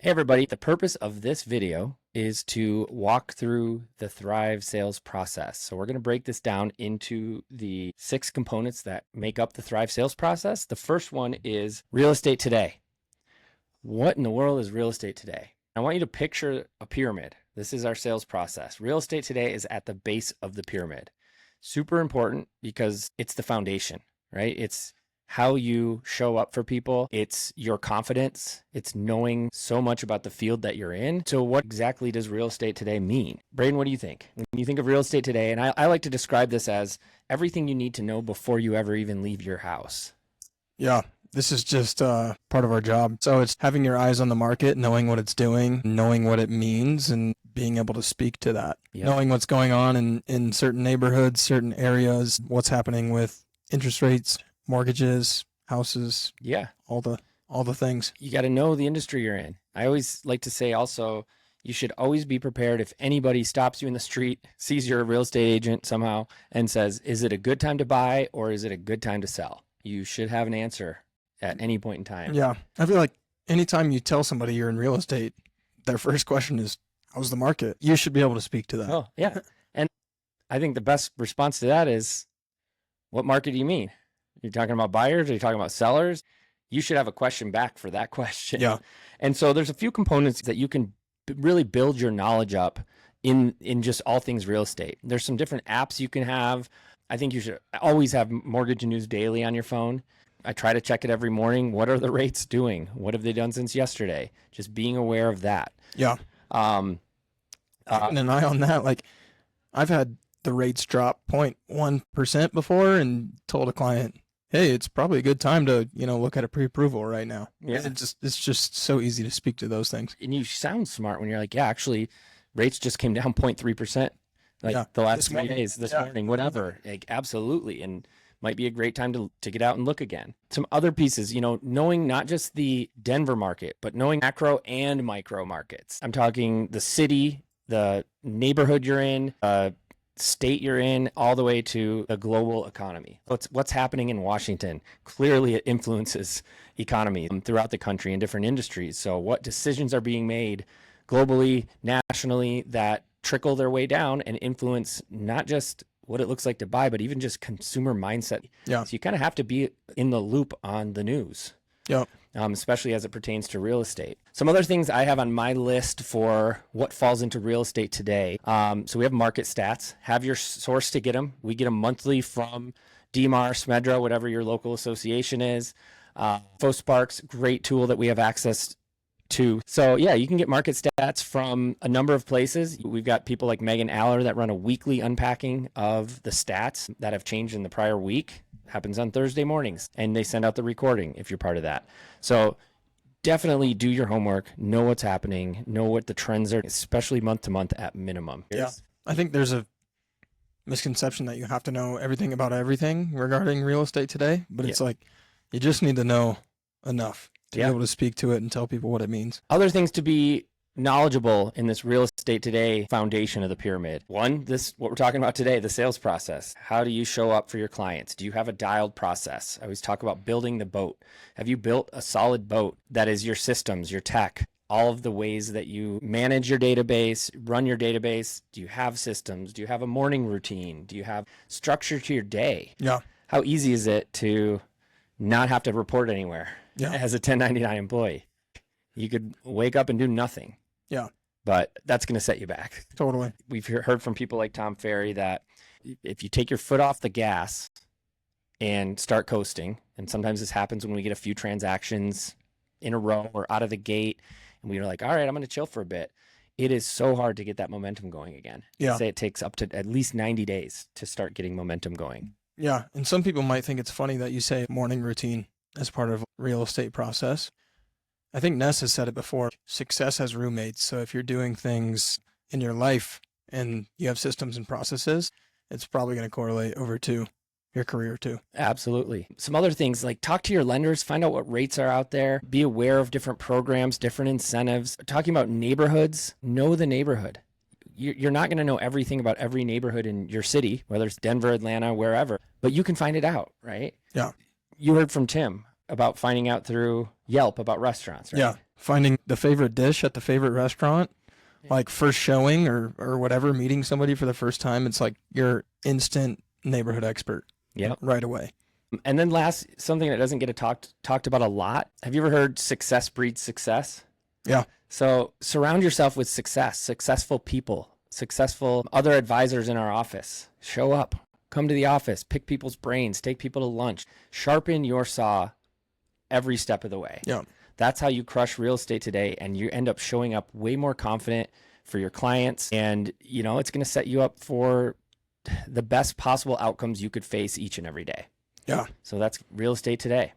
Hey everybody, the purpose of this video is to walk through the Thrive sales process. So we're going to break this down into the 6 components that make up the Thrive sales process. The first one is real estate today. What in the world is real estate today? I want you to picture a pyramid. This is our sales process. Real estate today is at the base of the pyramid. Super important because it's the foundation, right? It's how you show up for people. It's your confidence. It's knowing so much about the field that you're in. So what exactly does real estate today mean? Braden, what do you think? When you think of real estate today, and I like to describe this as everything you need to know before you ever even leave your house. Yeah, this is just part of our job. So it's having your eyes on the market, knowing what it's doing, knowing what it means, and being able to speak to that. Yeah. Knowing what's going on in certain neighborhoods, certain areas, what's happening with interest rates, mortgages, houses, Yeah. all the things. You got to know the industry you're in. I always like to say also, you should always be prepared if anybody stops you in the street, sees you're a real estate agent somehow, and says, is it a good time to buy or is it a good time to sell? You should have an answer at any point in time. Yeah, I feel like anytime you tell somebody you're in real estate, their first question is, how's the market? You should be able to speak to that. Oh, yeah. And I think the best response to that is, what market do you mean? You're talking about buyers? Are you talking about sellers? You should have a question back for that question. Yeah. And so there's a few components that you can really build your knowledge up in just all things real estate. There's some different apps you can have. I think you should always have Mortgage News Daily on your phone. I try to check it every morning. What are the rates doing? What have they done since yesterday? Just being aware of that. Yeah. Um, Keeping an eye on that. Like, I've had the rates drop 0.1% before and told a client, hey, it's probably a good time to, look at a pre-approval right now. Yeah. It's just so easy to speak to those things. And you sound smart when you're like, yeah, actually, rates just came down 0.3%, the last 3 days, this morning, whatever. Like, absolutely. And might be a great time to get out and look again. Some other pieces, knowing not just the Denver market, but knowing macro and micro markets. I'm talking the city, the neighborhood you're in, state you're in, all the way to the global economy. What's happening in Washington? Clearly it influences economy throughout the country in different industries. So what decisions are being made globally, nationally, that trickle their way down and influence not just what it looks like to buy, but even just consumer mindset. Yeah. So you kind of have to be in the loop on the news. Yeah. Especially as it pertains to real estate. Some other things I have on my list for what falls into real estate today. So we have market stats. Have your source to get them. We get them monthly from DMAR, Smedra, whatever your local association is. FoSparks, great tool that we have access to. So yeah, you can get market stats from a number of places. We've got people like Megan Aller that run a weekly unpacking of the stats that have changed in the prior week. Happens on Thursday mornings, and they send out the recording if you're part of that. So definitely do your homework, know what's happening, know what the trends are, especially month to month at minimum. Yeah. I think there's a misconception that you have to know everything about everything regarding real estate today, but it's like you just need to know enough to be able to speak to it and tell people what it means. Other things to be knowledgeable in this real estate today foundation of the pyramid. One, what we're talking about today, the sales process. How do you show up for your clients? Do you have a dialed process? I always talk about building the boat. Have you built a solid boat that is your systems, your tech, all of the ways that you manage your database, run your database? Do you have systems? Do you have a morning routine? Do you have structure to your day? Yeah. How easy is it to not have to report anywhere as a 1099 employee? You could wake up and do nothing. Yeah. But that's going to set you back. Totally. We've heard from people like Tom Ferry that if you take your foot off the gas and start coasting, and sometimes this happens when we get a few transactions in a row or out of the gate, and we're like, all right, I'm going to chill for a bit. It is so hard to get that momentum going again. Yeah. I'd say it takes up to at least 90 days to start getting momentum going. Yeah. And some people might think it's funny that you say morning routine as part of real estate process. I think Ness has said it before. Success has roommates. So if you're doing things in your life and you have systems and processes, it's probably going to correlate over to your career too. Absolutely. Some other things like talk to your lenders, find out what rates are out there, be aware of different programs, different incentives. Talking about neighborhoods, know the neighborhood. You're not going to know everything about every neighborhood in your city, whether it's Denver, Atlanta, wherever, but you can find it out, right? Yeah. You heard from Tim about finding out through Yelp about restaurants, right? Yeah. Finding the favorite dish at the favorite restaurant, like first showing or whatever, meeting somebody for the first time, it's like you're instant neighborhood expert. Yep. Right away. And then last, something that doesn't get talked about a lot. Have you ever heard success breeds success? Yeah. So surround yourself with successful people, successful other advisors in our office. Show up, come to the office, pick people's brains, take people to lunch, sharpen your saw every step of the way. Yeah. That's how you crush real estate today. And you end up showing up way more confident for your clients. And, you know, it's going to set you up for the best possible outcomes you could face each and every day. Yeah. So that's real estate today.